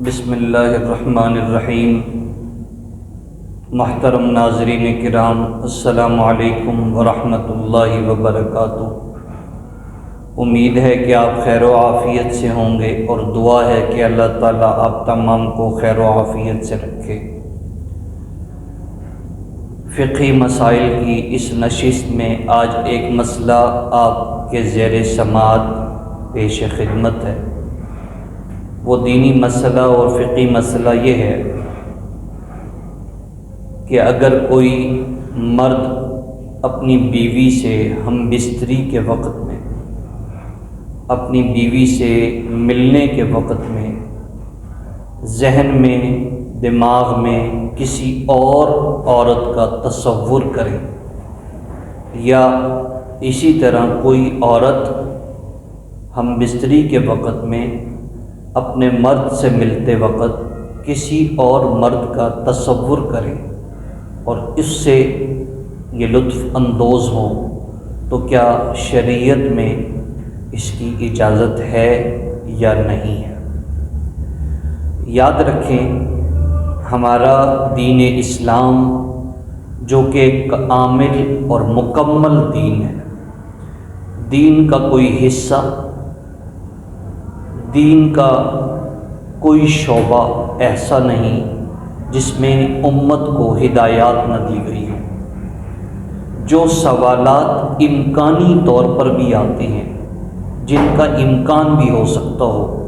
بسم اللہ الرحمن الرحیم۔ محترم ناظرین کرام، السلام علیکم ورحمۃ اللہ وبرکاتہ۔ امید ہے کہ آپ خیر و عافیت سے ہوں گے اور دعا ہے کہ اللہ تعالیٰ آپ تمام کو خیر و عافیت سے رکھے۔ فقہی مسائل کی اس نشست میں آج ایک مسئلہ آپ کے زیر سماعت پیش خدمت ہے۔ وہ دینی مسئلہ اور فقہی مسئلہ یہ ہے کہ اگر کوئی مرد اپنی بیوی سے ہم بستری کے وقت میں، اپنی بیوی سے ملنے کے وقت میں ذہن میں، دماغ میں کسی اور عورت کا تصور کرے، یا اسی طرح کوئی عورت ہم بستری کے وقت میں اپنے مرد سے ملتے وقت کسی اور مرد کا تصور کرے اور اس سے یہ لطف اندوز ہوں، تو کیا شریعت میں اس کی اجازت ہے یا نہیں ہے؟ یاد رکھیں، ہمارا دین اسلام جو کہ ایک کامل اور مکمل دین ہے، دین کا کوئی حصہ، دین کا کوئی شعبہ ایسا نہیں جس میں امت کو ہدایات نہ دی گئی ہوں۔ جو سوالات امکانی طور پر بھی آتے ہیں، جن کا امکان بھی ہو سکتا ہو،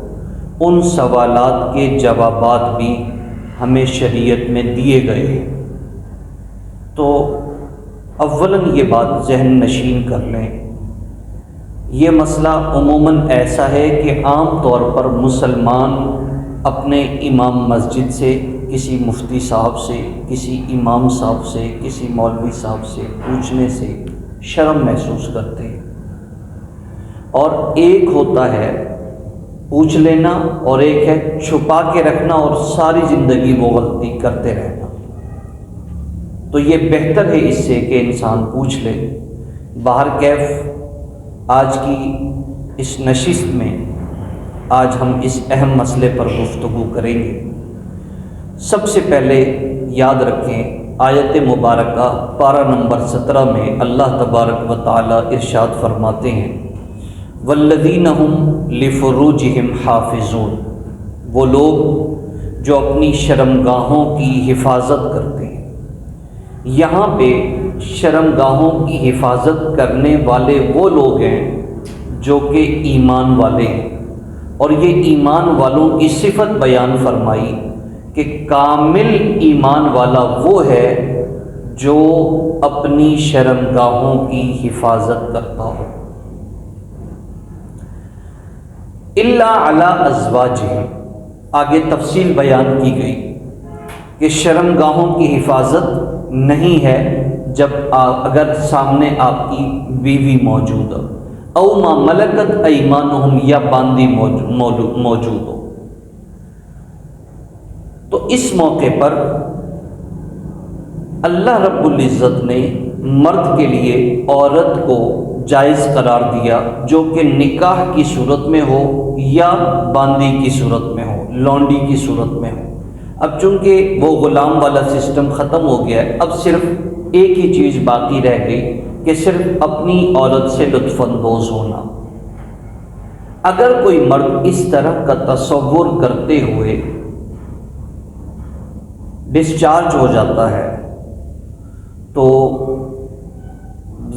ان سوالات کے جوابات بھی ہمیں شریعت میں دیے گئے ہیں۔ تو اولاً یہ بات ذہن نشین کر لیں، یہ مسئلہ عموماً ایسا ہے کہ عام طور پر مسلمان اپنے امام مسجد سے، کسی مفتی صاحب سے، کسی امام صاحب سے، کسی مولوی صاحب سے پوچھنے سے شرم محسوس کرتے ہیں، اور ایک ہوتا ہے پوچھ لینا اور ایک ہے چھپا کے رکھنا اور ساری زندگی وہ غلطی کرتے رہنا۔ تو یہ بہتر ہے اس سے کہ انسان پوچھ لے۔ باہر کیف آج کی اس نشست میں آج ہم اس اہم مسئلے پر گفتگو کریں گے۔ سب سے پہلے یاد رکھیں، آیت مبارکہ پارہ نمبر 17 میں اللہ تبارک و تعالی ارشاد فرماتے ہیں، والذین هم لفروجہم حافظون، وہ لوگ جو اپنی شرمگاہوں کی حفاظت کرتے ہیں۔ یہاں پہ شرمگاہوں کی حفاظت کرنے والے وہ لوگ ہیں جو کہ ایمان والے ہیں، اور یہ ایمان والوں کی صفت بیان فرمائی کہ کامل ایمان والا وہ ہے جو اپنی شرمگاہوں کی حفاظت کرتا ہو۔ الا علی ازواجہم، آگے تفصیل بیان کی گئی کہ شرمگاہوں کی حفاظت نہیں ہے جب اگر سامنے آپ کی بیوی موجود ہو، او ما ملکت ایمانہم، یا باندی موجود ہو۔ تو اس موقع پر اللہ رب العزت نے مرد کے لیے عورت کو جائز قرار دیا، جو کہ نکاح کی صورت میں ہو یا باندی کی صورت میں ہو، لونڈی کی صورت میں ہو۔ اب چونکہ وہ غلام والا سسٹم ختم ہو گیا ہے، اب صرف ایک ہی چیز باقی رہ گئی کہ صرف اپنی عورت سے لطف اندوز ہونا۔ اگر کوئی مرد اس طرح کا تصور کرتے ہوئے ڈسچارج ہو جاتا ہے تو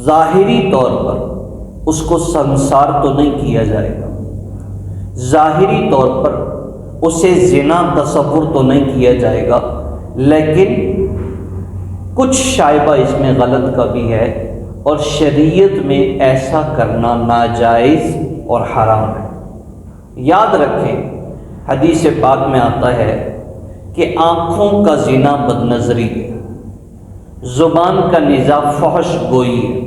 ظاہری طور پر اس کو سنسار تو نہیں کیا جائے گا، ظاہری طور پر اسے زنا تصور تو نہیں کیا جائے گا، لیکن کچھ شائبہ اس میں غلط کا بھی ہے، اور شریعت میں ایسا کرنا ناجائز اور حرام ہے۔ یاد رکھیں، حدیث پاک میں آتا ہے کہ آنکھوں کا زنا بد نظری ہے، زبان کا نزاع فحش گوئی ہے،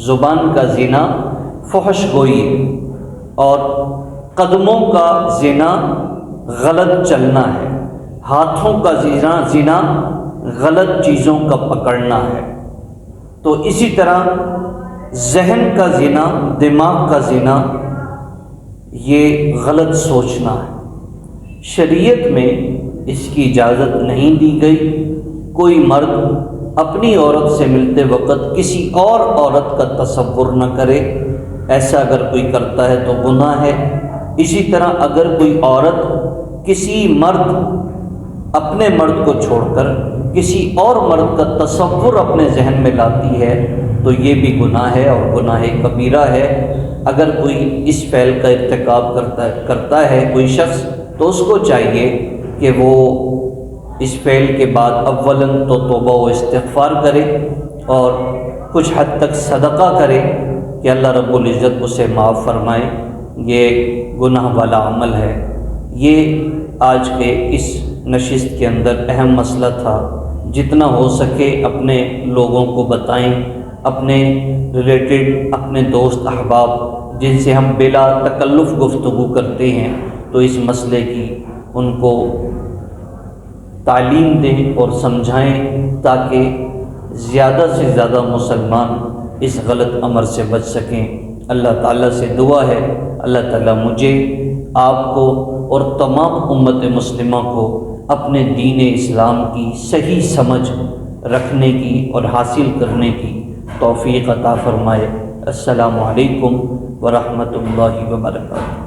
زبان کا زنا فحش گوئی ہے، اور قدموں کا زنا غلط چلنا ہے، ہاتھوں کا زنا غلط چیزوں کا پکڑنا ہے۔ تو اسی طرح ذہن کا زنا، دماغ کا زنا، یہ غلط سوچنا ہے۔ شریعت میں اس کی اجازت نہیں دی گئی۔ کوئی مرد اپنی عورت سے ملتے وقت کسی اور عورت کا تصور نہ کرے، ایسا اگر کوئی کرتا ہے تو گناہ ہے۔ اسی طرح اگر کوئی عورت کسی مرد اپنے مرد کو چھوڑ کر کسی اور مرد کا تصور اپنے ذہن میں لاتی ہے تو یہ بھی گناہ ہے اور گناہ کبیرہ ہے۔ اگر کوئی اس فعل کا ارتکاب کرتا ہے کوئی شخص، تو اس کو چاہیے کہ وہ اس فعل کے بعد اولاً تو توبہ و استغفار کرے اور کچھ حد تک صدقہ کرے کہ اللہ رب العزت اسے معاف فرمائے۔ یہ گناہ والا عمل ہے۔ یہ آج کے اس نشست کے اندر اہم مسئلہ تھا۔ جتنا ہو سکے اپنے لوگوں کو بتائیں، اپنے ریلیٹڈ، اپنے دوست احباب جن سے ہم بلا تکلف گفتگو کرتے ہیں، تو اس مسئلے کی ان کو تعلیم دیں اور سمجھائیں تاکہ زیادہ سے زیادہ مسلمان اس غلط امر سے بچ سکیں۔ اللہ تعالیٰ سے دعا ہے اللہ تعالیٰ مجھے، آپ کو اور تمام امت مسلمہ کو اپنے دین اسلام کی صحیح سمجھ رکھنے کی اور حاصل کرنے کی توفیق عطا فرمائے۔ السلام علیکم ورحمۃ اللہ وبرکاتہ۔